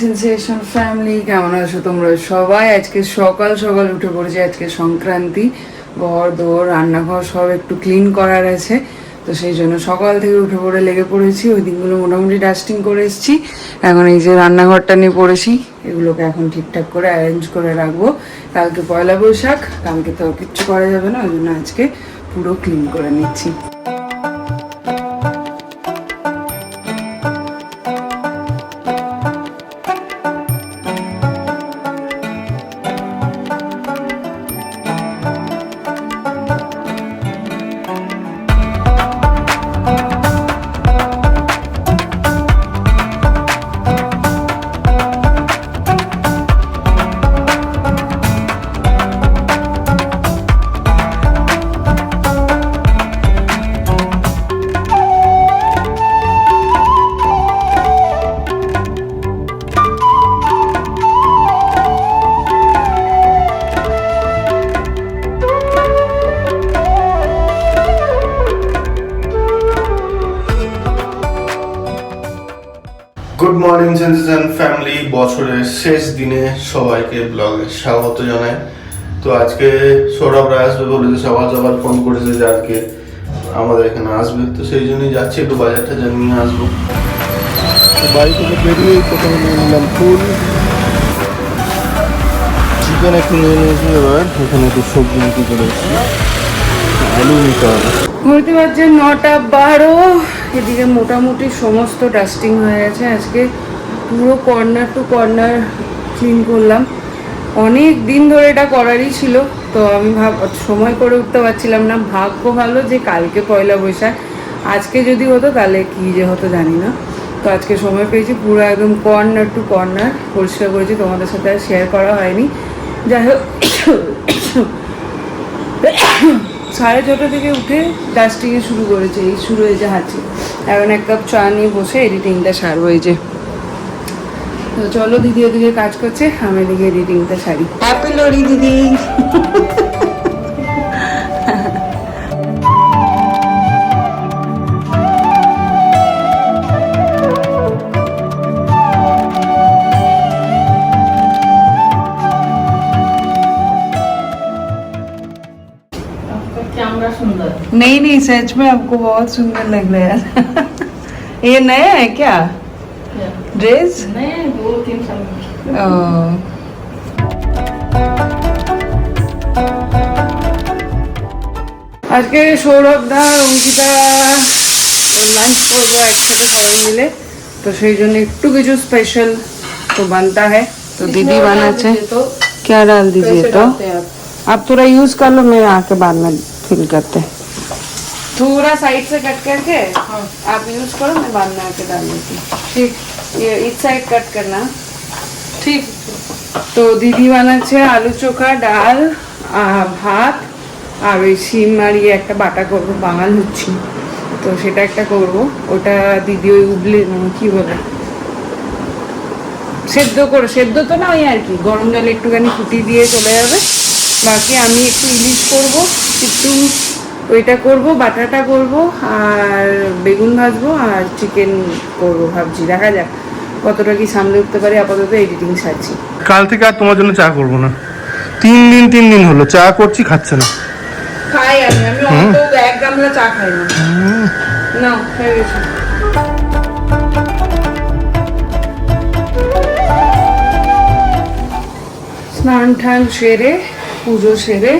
Sensation family, কেমন আছো তোমরা সবাই? আজকে সকাল সকাল উঠে পড়েছি। আজকে সংক্রান্তি, ঘর দোর রান্নাঘর সব একটু ক্লিন করার আছে, তো সেই জন্য সকাল থেকে উঠে পড়ে লেগে পড়েছি। ওই দিনগুলো মোটামুটি ডাস্টিং করে এসেছি। এখন এই যে রান্নাঘরটা নিয়ে পড়েছি, এগুলোকে এখন ঠিকঠাক করে অ্যারেঞ্জ করে রাখবো। কালকে পয়লা বৈশাখ, কালকে তো কিচ্ছু করা যাবে না, ওই জন্য আজকে পুরো ক্লিন করে নিচ্ছি। গুড মর্নিং সেন্সেশন ফ্যামিলি, বছরের শেষ দিনে সবাইকে ব্লগে স্বাগত জানাই। তো আজকে সৌরভরা আসবে বলেছে, সকাল সকাল ফোন করেছে যে আজকে আমাদের এখানে আসবে, তো সেই জন্যই যাচ্ছি, একটু বাজারটা নিয়ে আসবো। বাড়ি থেকে বেরিয়ে প্রথমে নিয়ে নিলাম ফুল, চিকেন একটু নিয়ে নিয়েছি, এবার এখানে একটু সবজি নিতে চলে এসেছি, আলু নিতে হবে। ঘুরতে পারছে 9:12। এদিকে মোটামুটি সমস্ত ডাস্টিং হয়ে গেছে। আজকে পুরো কর্নার টু কর্নার ক্লিন করলাম। অনেক দিন ধরে এটা করারই ছিল, তো আমি সময় করে উঠতে পারছিলাম না। ভাগ্য ভালো যে কালকে পয়লা বৈশাখ, আজকে যদি হতো তাহলে কী যে হতো জানি না। তো আজকে সময় পেয়েছি, পুরো একদম কর্নার টু কর্নার পরিষ্কার করেছি। তোমাদের সাথে আর শেয়ার করা হয়নি। যাই হোক, 6:30 থেকে উঠে ডাস্টিংয়ে শুরু করেছে। এই শুরু হয়েছে হাঁচি। এখন 1 কাপ চা নিয়ে বসে এডিটিংটা সারবো। এই যে, তো চলো, দিদি ওদিকে কাজ করছে, আমি এদিকে এডিটিংটা সারি। হ্যাপি লোহড়ি দিদি। नहीं नहीं, सच में आपको बहुत सुंदर लग रहा है। ये नया है क्या ड्रेस? नया 2-3 साल में। আজকে সৌরভ দা অঙ্কিতা লাঞ্চ করবো একসাথে সবাই মিলে, তো সেই জন্য একটু কিছু স্পেশাল তো बनता है। तो दीदी बनाচ্ছে। तो क्या डाल दीजिए? तो आप थोड़ा यूज कर लो, मैं आके बाद में फिल करते हैं। थोड़ा साइड से कट करके आप यूज करो, मैं बाद में आके डाल देती हूँ। ठीक, ये इस साइड कट करना। ठीक। তো দিদি বানাচ্ছে আলু চোখা, ডাল, ভাত আর ওই শিম মারিয়ে একটা বাটা করবো, বাঙাল হচ্ছি তো সেটা একটা করব। ওটা দিদি ওই উবলে কি বলে সেদ্ধ তো না, ওই আর কি গরম জলে একটুখানি ফুটি দিয়ে চলে যাবে। বাকি আমি একটু ইলিশ করব, একটু ওইটা করব, বাটাটা করব, আর বেগুন ভাজবো, আর চিকেন করব ভাবছি। দেখা যাক কতটা কি সামলে উঠতে পারি। আপাতত এডিটিং সারছি। কাল থেকে আর তোমার জন্য চা করবো না। 3 দিন হলো চা করছি, খাচ্ছে না। খাই আমি অত 1 গামলা চা খাই না। না, হয়ে গেছে। স্নান টান সেরে, পুজো সেরে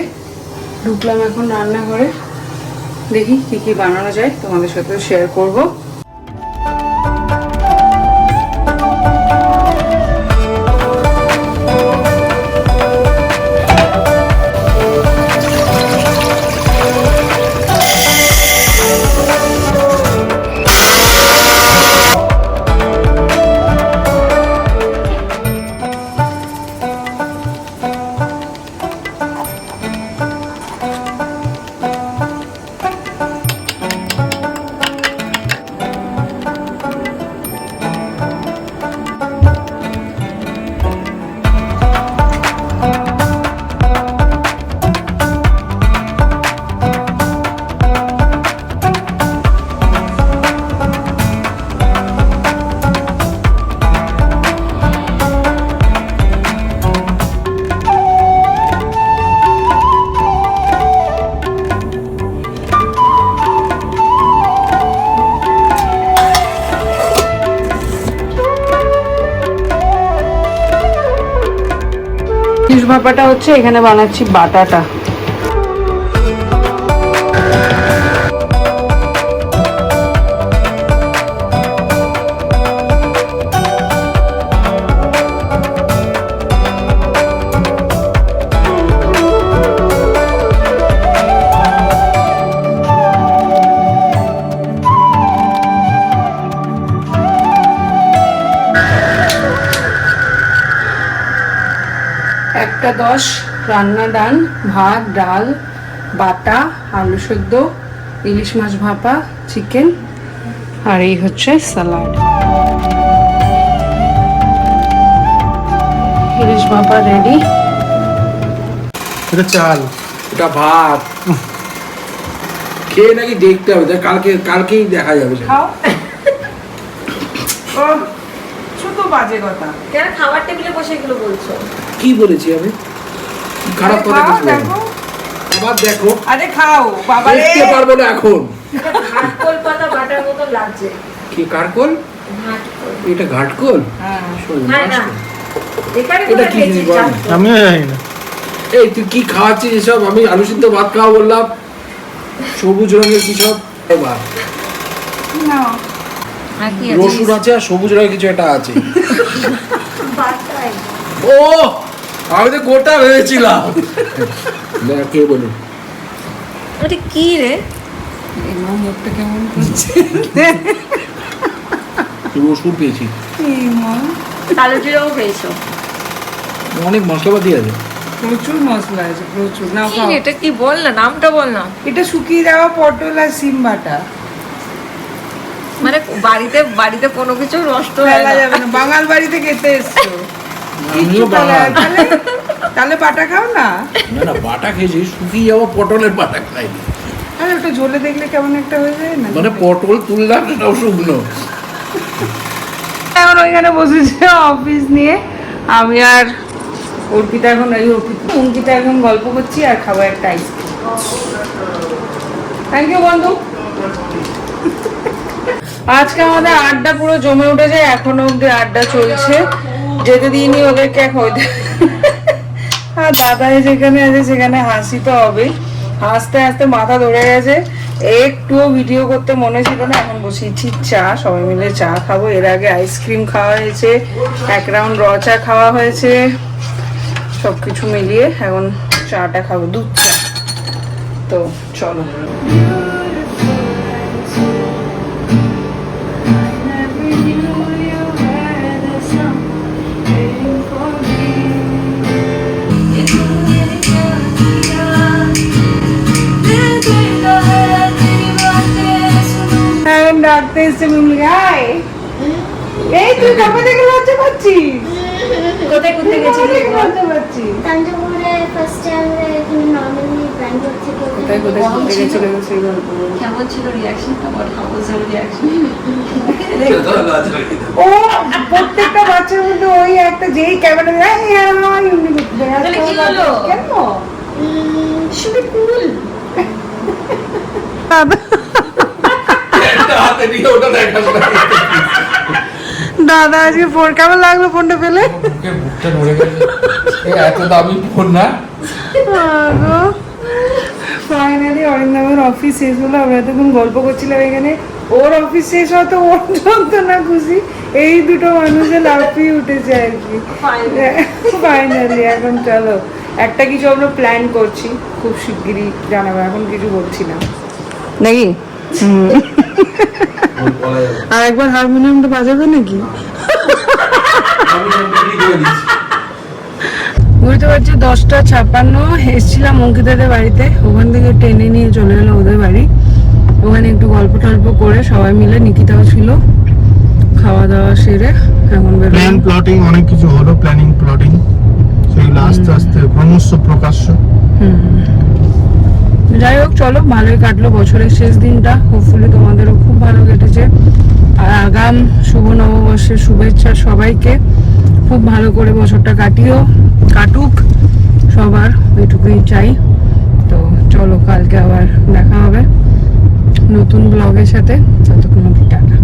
ঢুকলাম এখন রান্নাঘরে। দেখি কি কি বানানো যায়, তোমাদের সাথে শেয়ার করবো। ভাপাটা হচ্ছে, এখানে বানাচ্ছি বাটাটা। একটা 10 রান্না ডান, ভাত, ডাল, বাটা, আলু সেদ্ধ, ইলিশ মাছ ভাপা, চিকেন, আর এই হচ্ছে স্যালাড। ইলিশ ভাপা রেডি। এটা চাল, এটা ভাত খেয়ে নাকি দেখতে হবে, কালকেই দেখা যাবে। খাও। ও শুধু বাজে কথা। কেন খাবার টেবিলে বসে এগুলো বলছো? কি বলেছি আমি? খারাপ কথা খাও, কিছু বলিনি। দেখো। আবার দেখো, আরে খাও বাবা রে। দেখতে পারবো না এখন। ঘাটকোল পাতা বাটার মতো লাগছে। কি কারকোল? ঘাটকোল। এটা ঘাটকোল? হ্যাঁ। শোন, হ্যাঁ না, এখানে এটা কোথায় কি জিনিস পেয়েছিস বল? ঘাটকোল? আমিও জানি না। এই তুই কি খাওয়াচ্ছিস এসব? আমি আলু সিদ্ধ ভাত খাওয়া বললাম, সবুজ রঙের কি সব এবার না আর কি আছে? রসুন আছে আর সবুজ রঙের কিছু একটা আছে। বাটায়। ও আমি তো গোটা ভেবেছিলাম। দেখ কে বলুন, ওটা কি রে? এই মা মুখটা কেমন করছে। রসুন পেয়েছি, এই মা কালো জিরাও পেয়েছো? অনেক মশলাপাতি আছে। প্রচুর মশলা আছে, প্রচুর। না কি রে, এটা কি বল না, নামটা বল না। এটা শুকিয়ে দেওয়া পটল আর সিম বাটা। মানে বাড়িতে কোনো কিছু নষ্ট হয় ফেলা না। যাবে না, বাঙাল বাড়িতে খেতে এসছো। আমিও কিচ্ছু ফেলা বাঙাল। যাবে না। তাহলে বাটা খাও না। না না, বাটা খেয়েছি, শুকিয়ে যাওয়া পটলের বাটা খাইনি। আরে ওটা ঝোলে দেখলে কেমন একটা হয়ে যায় না। মানে পটল তুললাম সেটাও শুকনো। এখন ওইখানে বসেছে অফিস নিয়ে, আমি আর অর্পিতা এখন গল্প করছি আর খাবো একটা আইসক্রিম। থ্যাংক ইউ বন্ধু। আজকে আমাদের আড্ডা পুরো জমে উঠেছে, এখনো অব্দি আড্ডা চলছে। যেতে দিইনি ওদেরকে এখন। আর দাদাই যেখানে আছে সেখানে হাসি তো হবেই। হাসতে হাসতে মাথা ধরে গেছে, একটুও ভিডিও করতে মনে ছিল না। এখন বসিয়েছি চা, সবাই মিলে চা খাবো। এর আগে আইসক্রিম খাওয়া হয়েছে, 1 রাউন্ড র চা খাওয়া হয়েছে, সবকিছু মিলিয়ে এখন চাটা খাবো, দুধ চা। তো চলো। এখন ডাকতে এসছে মিমলি, আয়। এই তুই কবে থেকে লজ্জা পাচ্ছিস? কোথায় কোথায় গেছিলি? কবে থেকে লজ্জা পাচ্ছিস? তাঞ্জাভুরে ফার্স্ট আমরা এখানে নর্মালি ব্যাঙ্গালোর থেকে কোথায় কোথায় ঘুরতে গেছিলে সেই গল্প বলো। কেমন ছিল রিঅ্যাকশনটা? বল, হাউ ওয়াজ ইওর রিঅ্যাকশন? ও প্রত্যেকটা বাচ্চার মধ্যে ওই একটা যেই ক্যামেরা এমনি করতে তাহলে কি হলো? কেন? শুধু কুল একটা হাতে নিয়ে ওটা দেখাস না। দাদা আজকে ফোন কেমন লাগলো ফোনটা পেলে? মুখে মুখটা ধরে গেছে। এত দামি ফোন না। ফাইনালি অরিন্দমের অফিস শেষ হলো। আমরা এতক্ষণ গল্প করছিলাম এখানে, ওর অফিস শেষ হতো, ওর যত না খুশি। এই দুটো মানুষে লাফিয়ে উঠেছে আর কি। ফাইনালি এখন চলো, একটা কিছু আমরা প্ল্যান করছি, খুব শিগগিরই জানাবো, এখন কিছু বলছি না নাকি। আর একবার হারমোনিয়ামটা বাজাবে নাকি? বুঝতে পারছি 10:56। এসেছিলাম অঙ্কিতাদের বাড়িতে, ওখান থেকে টেনে নিয়ে চলে এলো ওদের বাড়ি। ওখানে একটু গল্প টল্প করে সবাই মিলে, নিকিতাও ছিল, খাওয়া দাওয়া সেরে এখন প্ল্যান প্লটিং অনেক কিছু হলো, প্ল্যানিং প্লটিং সেগুলো আস্তে আস্তে ক্রমশ প্রকাশ্য। যাই হোক চলো, ভালোই কাটলো বছরের শেষ দিনটা। হোপফুলি তোমাদেরও খুব ভালো কেটেছে। আর আগাম শুভ নববর্ষের শুভেচ্ছা সবাইকে। খুব ভালো করে বছরটা কাটুক সবার, ওইটুকুই চাই। তো চলো, কালকে আবার দেখা হবে নতুন ব্লগের সাথে। ততক্ষণ অবধি টাটা।